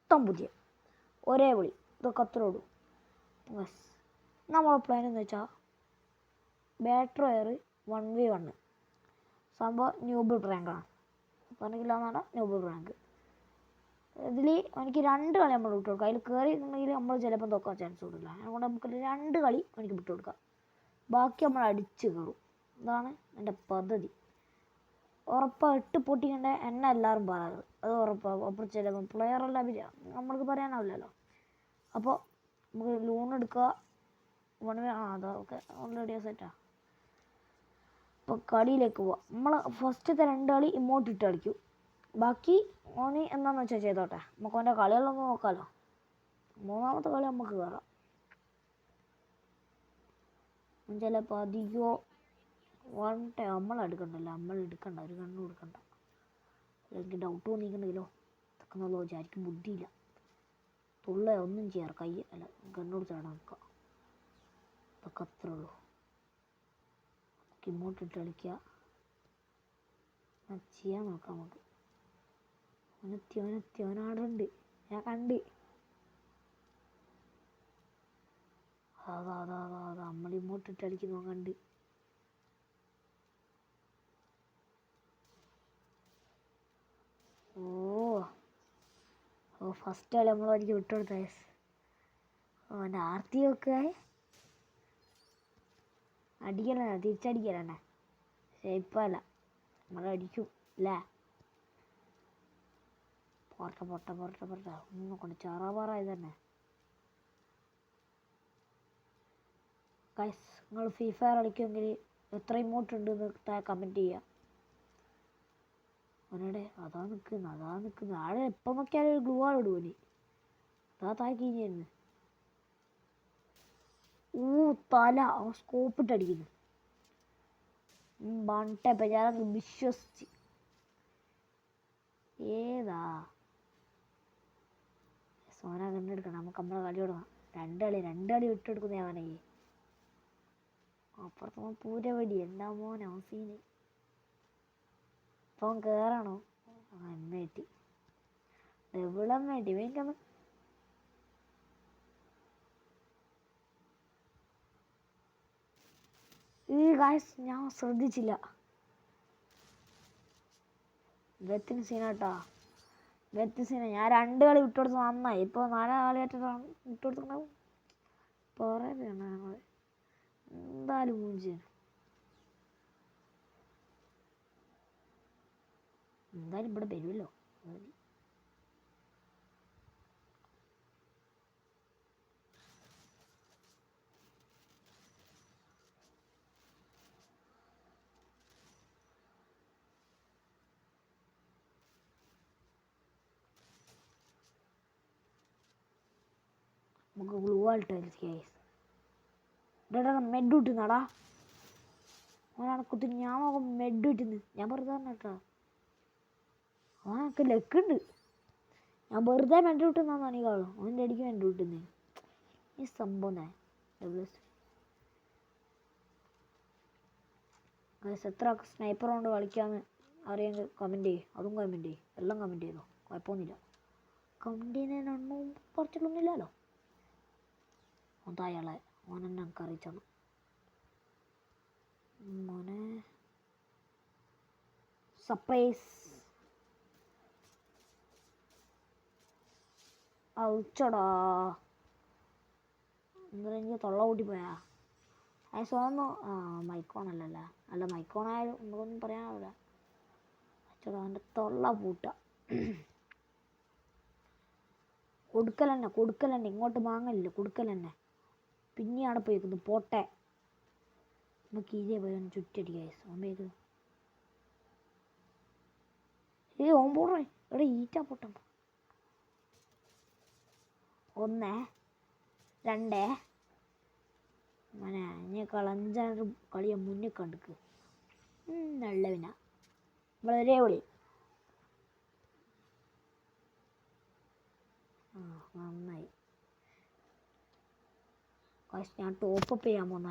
മൊത്തം പുതിയ ഒരേ വിളി. ഇതൊക്കെ അത്രയോടും. യെസ്, നമ്മളെ പ്ലാൻ എന്ന് വെച്ചാൽ ബാറ്റർ വയർ 1v1 സംഭവം ന്യൂബിൾ റാങ്കാണ്. പറഞ്ഞില്ലാന്നാണ് ന്യൂബിൾ റാങ്ക്. ഇതിൽ എനിക്ക് 2 കളി നമ്മൾ വിട്ടു കൊടുക്കാം. അതിൽ കയറിയിട്ടുണ്ടെങ്കിൽ നമ്മൾ ചിലപ്പോൾ തോക്കാൻ ചാൻസ് കൊടുക്കില്ല. അതുകൊണ്ട് നമുക്ക് 2 കളി എനിക്ക് വിട്ടു കൊടുക്കാം. ബാക്കി നമ്മൾ അടിച്ച് കയറും. ഇതാണ് എൻ്റെ പദ്ധതി. ഉറപ്പാണ് 8 പൊട്ടിക്കേണ്ട എന്നെ എല്ലാവരും പറയാറ്. അത് ഉറപ്പാണ്. അപ്പോൾ ചിലപ്പോൾ പ്ലെയറെല്ലാം നമ്മൾക്ക് പറയാനാവില്ലല്ലോ. അപ്പോൾ നമുക്ക് ലോൺ എടുക്കുക. അതാ ഓക്കെ, ഓൾറെഡി സെറ്റാ. അപ്പോൾ കളിയിലേക്ക് പോവാം. നമ്മൾ ഫസ്റ്റത്തെ 2 കളി ഇമോട്ട് ഇട്ട് കളിക്കും. ബാക്കി ഓന് എന്താണെന്ന് വെച്ചാൽ ചെയ്തോട്ടെ. നമുക്ക് അവൻ്റെ കളികളൊന്നും നോക്കാമല്ലോ. 3ാമത്തെ കളി നമുക്ക് കയറാം. ചിലപ്പോൾ അധികമോ നമ്മൾ എടുക്കണ്ടല്ലോ. നമ്മൾ എടുക്കണ്ട, ഒരു കണ്ണും എടുക്കണ്ട. എനിക്ക് ഡൗട്ട് തോന്നിക്കണ്ടെങ്കിലോ ഇതൊക്കെ നല്ല വിചാരിക്കും. ബുദ്ധിയില്ല. തുള്ള ഒന്നും ചെയ്യാറ്. കൈ അല്ല കണ്ണോട് ചാടാൻ നിൽക്കുക. ഇതൊക്കെ അത്രേ ഉള്ളൂ. ഇമോട്ടിട്ട് കളിക്കുക. ചെയ്യാൻ നോക്കാം നമുക്ക്. അവനാടുണ്ട്. ഞാൻ കണ്ട്. അതാ നമ്മൾ ഇമോട്ടിട്ട് കളിക്കുന്നു കണ്ട്. ഓ ഫസ്റ്റ് കളി നമ്മളൊരിക്കൽ വിട്ടുകൊടുത്ത. അവൻ്റെ ആർത്തി വെക്കുക. അടിക്കലേ, തിരിച്ചടിക്കലേ. ഷേപ്പല്ല, നമ്മളടിക്കും അല്ലേ. പൊറട്ടെ ഒന്നും കൊണ്ട് ചാറാപാറായി തന്നെ. ഗൈസ്, നിങ്ങൾ ഫ്രീ ഫയർ കളിക്കുമെങ്കിൽ എത്ര ഇമോട്ട് ഉണ്ടെന്ന് കമൻറ്റ് ചെയ്യുക. അവനോടെ അതാ നിൽക്കുന്നത് ആടെ എപ്പം നോക്കിയാലും ഒരു ഗ്ലൂ ആൾ ഇടുവോന്. അതാ താക്കിഞ്ഞിരുന്നു. തല അവൻ സ്കോപ്പിട്ടടിക്കുന്നു. ബണ്ടപ്പം ഞാൻ വിശ്വസിച്ച്. ഏതാ സോന കണ്ടെടുക്കണം. നമുക്ക് നമ്മളെ കളി തുടങ്ങാം. 2 കളി വിട്ടെടുക്കുന്ന അവനെ. അപ്പുറത്ത് പൂരവടി. എന്താ മോനെ സീന്. ഇപ്പം കയറണോ? എമ്മേറ്റി ഡബിളമ്മേറ്റി വേണ്ടത്. ഗായ്സ്, ഞാൻ ശ്രദ്ധിച്ചില്ല. വെത്തിന് സീനാട്ടാ. സീന. ഞാൻ 2 കളി വിട്ടുകൊടുത്ത് നന്നായി. ഇപ്പോൾ 4 കളിയായിട്ട് വിട്ടുകൊടുത്തിട്ടുണ്ടാവും. പറയുകയാണ് ഞങ്ങൾ എന്തായാലും മൂഞ്ചിയാണ്. എന്തായാലും ഇവിടെ വരുമല്ലോ. നമുക്ക് ഗ്ലൂ ആൾട്ട് കേസ്. മെഡ് കിട്ടുന്നാടാ. അവനാണ് കുത്തി. ഞാൻ നോക്കും മെഡ് കിട്ടുന്നു. ഞാൻ വെറുതെ കേട്ടോ. അവനൊക്കെ ലക്കുണ്ട്. ഞാൻ വെറുതെ മെഡ് കിട്ടുന്നതാണ് ഈ കാളും. അവൻ്റെ അടിക്ക് മെഡ് കിട്ടുന്നത് ഈ സംഭവം. എത്ര സ്നൈപ്പർ കൊണ്ട് കളിക്കാമെന്ന് അറിയാമെങ്കിൽ കമൻറ്റ് ചെയ്യും. അതും കമൻറ്റ് ചെയ്യും. എല്ലാം കമൻറ്റ് ചെയ്തോ, കുഴപ്പമൊന്നുമില്ല. കമൻറ്റ് ചെയ്യുന്നതിനൊന്നും കുറച്ചിട്ടൊന്നുമില്ലല്ലോ. അതായാളെ ഓനെന്നെ എനിക്ക് അറിയിച്ചാണ്. മോനെ സർപ്രൈസ്. ഔച്ചടാ. എന്താ എനിക്ക് തൊള്ള കൂട്ടിപ്പോയാ. സോന്നു മൈക്കോണല്ലല്ലേ. അല്ല മൈക്കോണായാലും നമുക്കൊന്നും പറയാനാവില്ല. അച്ചടാ അവൻ്റെ തൊള്ള പൂട്ട. കൊടുക്കലെന്നെ ഇങ്ങോട്ട് വാങ്ങലില്ല. കൊടുക്കലെന്നെ പിന്നെയാണ് പോയിക്കുന്നത്. പോട്ടെ നമുക്ക് ഇതേ പോയി ഒന്ന് ചുറ്റടിക്കുക. ഓമ്പേക്ക് ഓമ്പോടേ ഇവിടെ ഈറ്റാ പൊട്ടം. 1 2 മോനെ അതിനേക്കാൾ 5-6 കളിയെ മുന്നിൽ കണ്ടിക്ക്. നല്ല പിന്നെ നമ്മളൊരേ വിളി. നന്നായി. ഞാൻ ടോപ്പപ്പ് ചെയ്യാൻ പോന്ന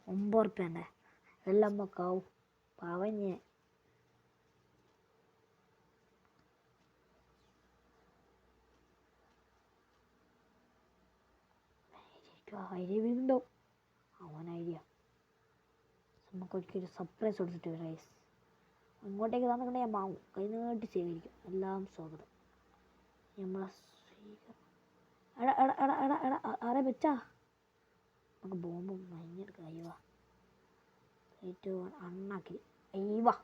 9 ഉറുപ്പ്യൻ്റെ എല്ലാം നമുക്കാവും. പവഞ്ഞ് ഐഡിയ വീണ്ടോ അവൻ ഐഡിയ നമുക്ക് ഒരിക്കലും സർപ്രൈസ് കൊടുത്തിട്ട് റൈസ് ഇങ്ങോട്ടേക്ക് തന്നിട്ടുണ്ടെങ്കിൽ ഞാൻ മാവും കൈ നീട്ടി സ്വീകരിക്കും. എല്ലാം സ്വാഗതം. നമ്മളെ എടാ എടാ എടാ എടാ എടാ ആരെ വെച്ചാ നമുക്ക് ബോംബും മഞ്ഞെടുക്കുക. അയ്യവാ ഏറ്റവും അണ്ണാക്കിൽ അയ്യവാ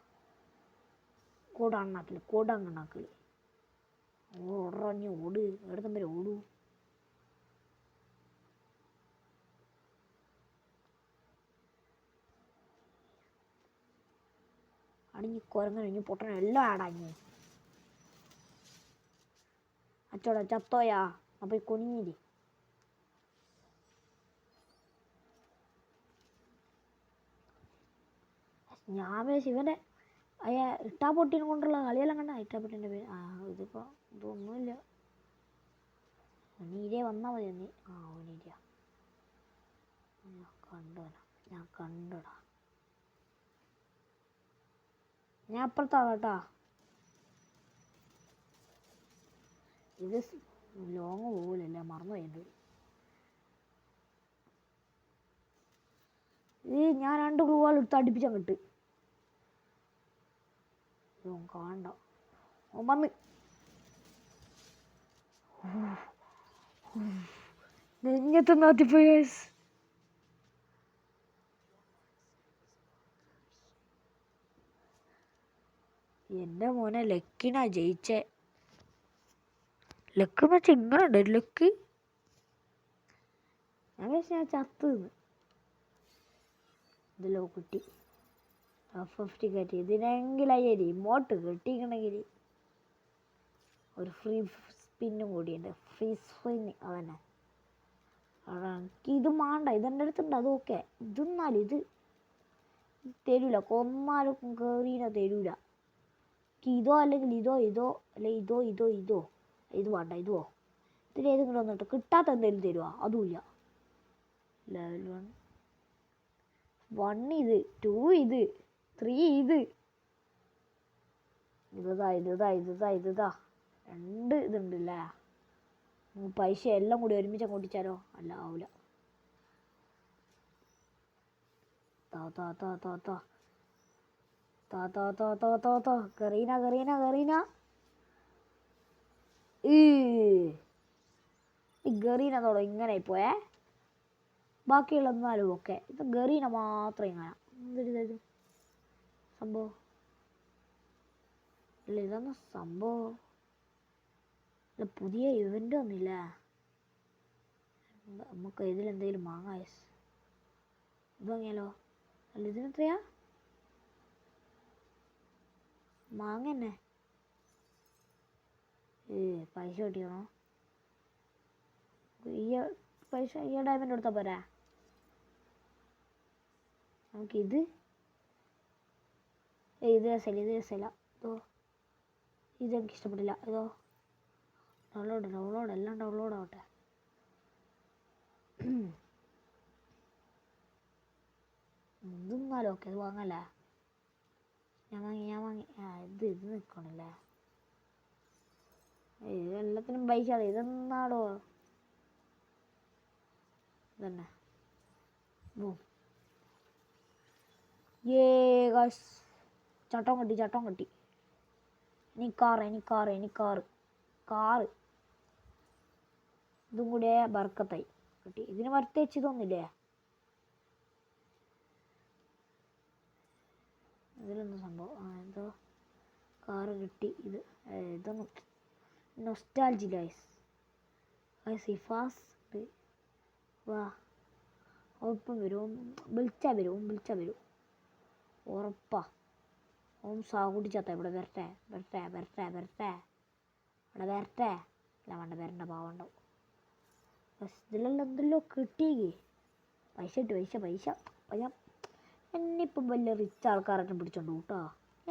കൂടണ്ണാക്കിൽ കൂടങ്ങണ്ണാക്കിൽ ഓടറഞ്ഞ് ഓട് എവിടെ തമ്മിൽ ഓടൂ. അടിഞ്ഞ് കുരങ്ങണിഞ്ഞ് പൊട്ടണം എല്ലാം ആടാഞ്ഞ് അച്ചോടാ ചത്തോയാ അപ്പൊ ഈ കുനിഞ്ഞിരി ഞാൻ ശിവന്റെ അയ്യാ ഇട്ടാപ്പൊട്ടീനെ കൊണ്ടുള്ള കളിയെല്ലാം കണ്ട ഇട്ടാപ്പൊട്ടീൻ്റെ പേര്. ഇതിപ്പോൾ ഇതൊന്നുമില്ല. നീരേ വന്നാൽ മതി നീ. നീര ഞാൻ കണ്ടടാ. ഞാൻ അപ്പുറത്താണ് കേട്ടാ. ഇത് ലോങ് പോകില്ല മറന്നു പോയിട്ട്. ഞാൻ 2 ഗ്ലൂവാൾ എടുത്ത് അടുപ്പിച്ചാൽ കിട്ട് കാണണ്ട. ഓൻ വന്ന് നെഞ്ഞത്ത് നാത്തിപ്പോയി. എൻ്റെ മോനെ ലക്കിനാ ജയിച്ചേ. ലക്ക് എന്ന് വെച്ചാൽ ഇങ്ങനെ ഉണ്ട് ലക്ക്. ഞാൻ ചത്ത് ഇതിലോ കിട്ടി 50 കയറ്റി. ഇതിനെങ്കിലും അയ്യ റിമോട്ട് കിട്ടിക്കണമെങ്കിൽ ഒരു ഫ്രീ സ്പിന്നും കൂടിയുണ്ട്. ഫ്രീ സ്പിന്ന് അതന്നെ. എനിക്ക് ഇത് മാണ്ട. ഇതെൻ്റെ അടുത്തുണ്ട് അത് ഓക്കെ. ഇതെന്നാലും ഇത് തരൂല. കൊന്നാലും കയറീന തരൂല. ഇതോ അല്ലെങ്കിൽ ഇതോ അല്ലെ ഇതോ ഇത് വേണ്ട. ഇതോ ഇതിലേതെങ്കിലും ഒന്നിട്ട് കിട്ടാത്ത എന്തെങ്കിലും തരുമോ അതുമില്ല. ലെവൽ 1 ഇത് 2 ഇത് 3 ഇതാ 2 ഇതുണ്ടല്ലേ. പൈസ എല്ലാം കൂടി ഒരുമിച്ച് കൊണ്ടിച്ചാലോ? അല്ല ആവൂല. കറീന ഗറീനതോടെ ഇങ്ങനെ പോയേ. ബാക്കിയുള്ള എന്നാലും ഓക്കെ. ഇത് ഗറീന മാത്രം ഇങ്ങനെ എന്തൊരു സംഭവം അല്ല. ഇതൊന്നും സംഭവം അല്ല. പുതിയ ഇവൻ്റ് ഒന്നുമില്ല. നമുക്ക് ഇതിലെന്തെങ്കിലും വാങ്ങാം. ഇത് വാങ്ങിയാലോ? അല്ല ഇതിനെത്രയാ? മാങ്ങ തന്നെ. പൈസ കിട്ടിക്കണോ? പൈസ ഡയമണ്ട് കൊടുത്താൽ പോരാ? നമുക്കിത് ഇത് രസമില്ല. ഇതോ ഇതെനിക്ക് ഇഷ്ടപ്പെട്ടില്ല. ഇതോ ഡൗൺലോഡ് എല്ലാം ഡൗൺലോഡ് ആവട്ടെ. ഇതെന്നാലും ഓക്കെ. ഇത് വാങ്ങല്ലേ? ഞാൻ വാങ്ങി. ഇത് നിൽക്കണല്ലേ. ഇതെല്ലാത്തിനും പൈസ. ഇതെന്നാടോ ഇതന്നെ. ചട്ടം കെട്ടി. ഇനി കാറ് ഇതും കൂടെ ബർക്കത്തായി കിട്ടി. ഇതിന് പ്രത്യേകിച്ച് ഇതൊന്നുമില്ലേ? ഇതിലൊന്നും സംഭവം എന്തോ കാറ് കിട്ടി. ഇതൊന്നും നൊസ്റ്റാൾജി ഗൈസ്. സിഫാസ് വാ ഒപ്പം വരും. വിളിച്ചാൽ വരും ഉറപ്പാ. ഓം സാകുടി ചത്ത ഇവിടെ വരട്ടെ. ഇവിടെ വരട്ടെ. അല്ല വേണ്ട വരണ്ട പാവണ്ടാവും. ഇതിലെല്ലാം എന്തെല്ലോ കിട്ടിയേ. പൈസ എന്നിപ്പം വലിയ റിച്ച് ആൾക്കാരൊക്കെ പിടിച്ചോണ്ട് കേട്ടോ.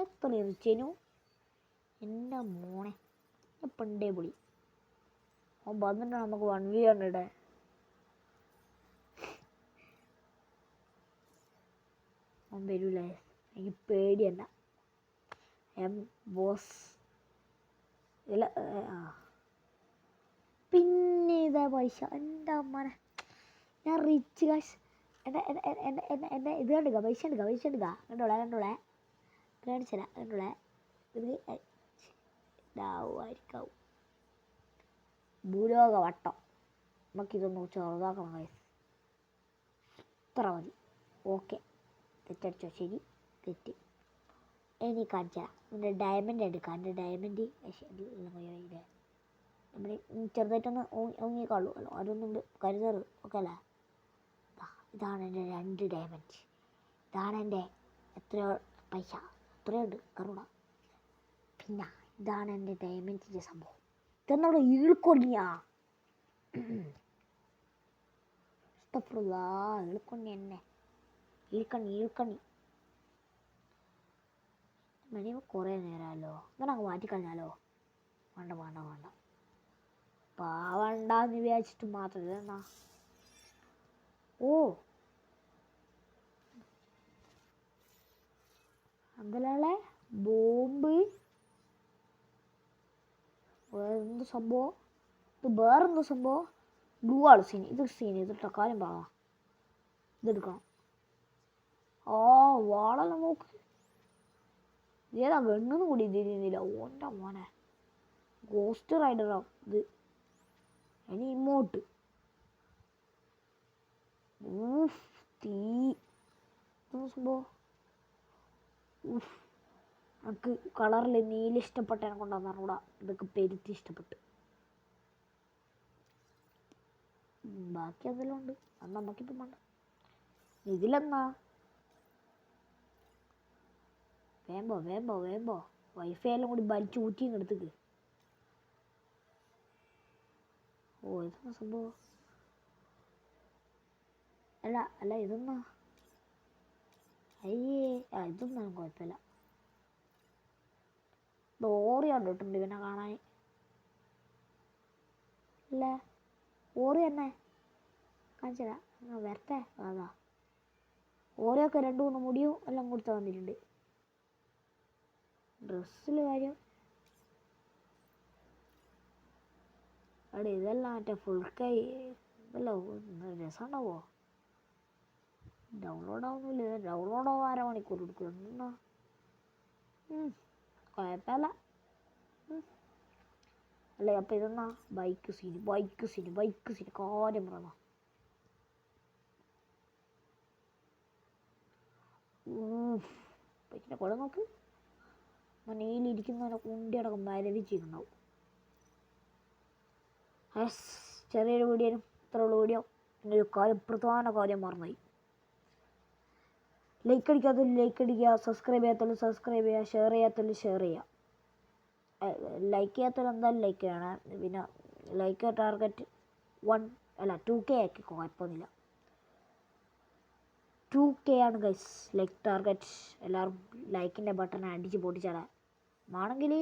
എത്ര റിച്ചേനു എൻ്റെ മോനെ. പണ്ടേ പൊളി. ഓൻ വന്നിട്ടാണ് നമുക്ക് 1v1 ഇടേ. ഓൻ വരൂലേ? എനിക്ക് പേടിയല്ല. ബോസ് ഇല്ല. പിന്നെ ഇതാ പൈസ എൻ്റെ അമ്മനെ. ഞാൻ റിച്ച് ഗൈസ്. എൻ്റെ ഇത് കണ്ടുക, പൈസ എടുക്കുക. കണ്ടോളെ കാണിച്ചല്ല. കണ്ടോളെ ഇത് ഇതാവുമായിരിക്കാവും. ഭൂലോക വട്ടം. നമുക്കിതൊന്ന് ചെറുതാക്കണം ഗൈസ്. ഇത്ര മതി. ഓക്കെ. തെറ്റടിച്ചോ? ശരി, തെറ്റ്. ഇനി കാണിച്ചു തരാം. എൻ്റെ ഡയമണ്ട് എടുക്കാം. എൻ്റെ ഡയമണ്ട് നമ്മൾ ചെറുതായിട്ടൊന്ന് ഓങ്ങിക്കാളൂ. അല്ലോ അതൊന്നും കരുതറ്. ഓക്കെ അല്ലേ? ഇതാണ് എൻ്റെ 2 ഡയമണ്ട്. ഇതാണ് എൻ്റെ എത്രയോ പൈസ. എത്രയുണ്ട് കറുണ. പിന്നെ ഇതാണ് എൻ്റെ ഡയമണ്ടിൻ്റെ സംഭവം. ഇതെന്നോട് ഈൾക്കൊണ്ടിയാ. ഈൾക്കൊണ്ണി എന്നെ. ഈൾക്കണ്ണി. മണി കുറേ നേരമല്ലോ. ഇങ്ങനെ അങ്ങ് മാറ്റിക്കളഞ്ഞാലോ? വേണ്ട. പാവണ്ടെന്ന് വിചാരിച്ചിട്ട് മാത്രം. ഇതെന്നാ? ഓ, അന്തലാളെ ബോംബ്. വേറെന്ത് സംഭവം? ഇത് വേറെന്തോ സംഭവം. ബ്ലൂ ആണ് സീൻ. ഇതിട്ട കാര്യം പറയാം. ഇതെടുക്കണം. വാളെല്ലാം നോക്ക്. ഏതാ ഗണ്ണെന്ന് കൂടി തിരിയുന്നില്ല. ഓൻ്റെ മോനെ ഗോസ്റ്റ് റൈഡറാ ഇത്. ഇനി ഇങ്ങോട്ട് തീ സംഭവം. എനിക്ക് കളറിൽ നീല ഇഷ്ടപ്പെട്ടതിനെ കൊണ്ടാന്ന് പറഞ്ഞൂടാ. ഇതൊക്കെ പെരുത്തി ഇഷ്ടപ്പെട്ട്. ബാക്കി എന്തെല്ലാം ഉണ്ട് അത് നമുക്കിപ്പം വേണ്ട. ഇതിലെന്നാ? വേമ്പോ വൈഫൈ എല്ലാം കൂടി വലിച്ചു ഊറ്റിയും എടുത്തേക്ക്. ഓ, ഇതെന്നാ സംഭവം? അല്ല ഇതെന്നാ? അയ്യേ, ഇതൊന്നും കുഴപ്പമില്ല. ഓറി കണ്ടിട്ടുണ്ട് ഇവനെ കാണാൻ. അല്ല ഓറി തന്നെ കാണിച്ചതാ. വരട്ടെ. അതാ ഓരോക്കെ 2-3 മുടിയും എല്ലാം കൊടുത്ത് വന്നിട്ടുണ്ട്. ഡ്രസ്സിൽ കാര്യം അവിടെ ഇതെല്ലാം മറ്റേ ഫുൾ കൈ ഇതെല്ലാം രസമുണ്ടാവോ? ഡൗൺലോഡ് ആവുന്നില്ല. ഡൗൺലോഡ് ആവാൻ 1/2 മണിക്കൂർ എടുക്കും. എന്നാ കുഴപ്പമില്ല. അല്ലേ അപ്പം ഇതെന്നാ? ബൈക്ക് സീന് കാര്യം പറഞ്ഞ. ബൈക്കിൻ്റെ കുഴ നോക്ക്. മനയിലിരിക്കുന്നവനെ കുണ്ടിയടക്കം മരവിച്ചിട്ടുണ്ടാവും. ചെറിയൊരു വീഡിയോ, ഇത്രയുള്ള വീഡിയോ. എൻ്റെ ഒരു പ്രധാന കാര്യം മറന്നുപോയി. ലൈക്ക് അടിക്കാത്തവർ ലൈക്ക് അടിക്കുക, സബ്സ്ക്രൈബ് ചെയ്യാത്തവർ സബ്സ്ക്രൈബ് ചെയ്യുക, ഷെയർ ചെയ്യാത്തവർ ഷെയർ ചെയ്യുക. ലൈക്ക് ചെയ്യാത്തവർ എന്തായാലും ലൈക്ക് ചെയ്യണം. പിന്നെ ലൈക്ക് ടാർഗറ്റ് 2K ആക്കി കുഴപ്പമൊന്നുമില്ല. 2K ആണ് ഗൈസ് ലൈക്ക് ടാർഗറ്റ്. എല്ലാവരും ലൈക്കിൻ്റെ ബട്ടൺ അടിച്ച് പൊട്ടിച്ചാടാ. ആണെങ്കിൽ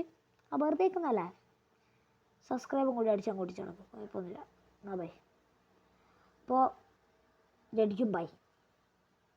ആ ബർത്ത്ഡേക്കുന്നല്ലേ സബ്സ്ക്രൈബും കൂടി അടിച്ചാൽ പൊട്ടിച്ചടക്കും. കുഴപ്പമൊന്നുമില്ല. ബൈ. അപ്പോൾ ജഡിക്കും ബൈ.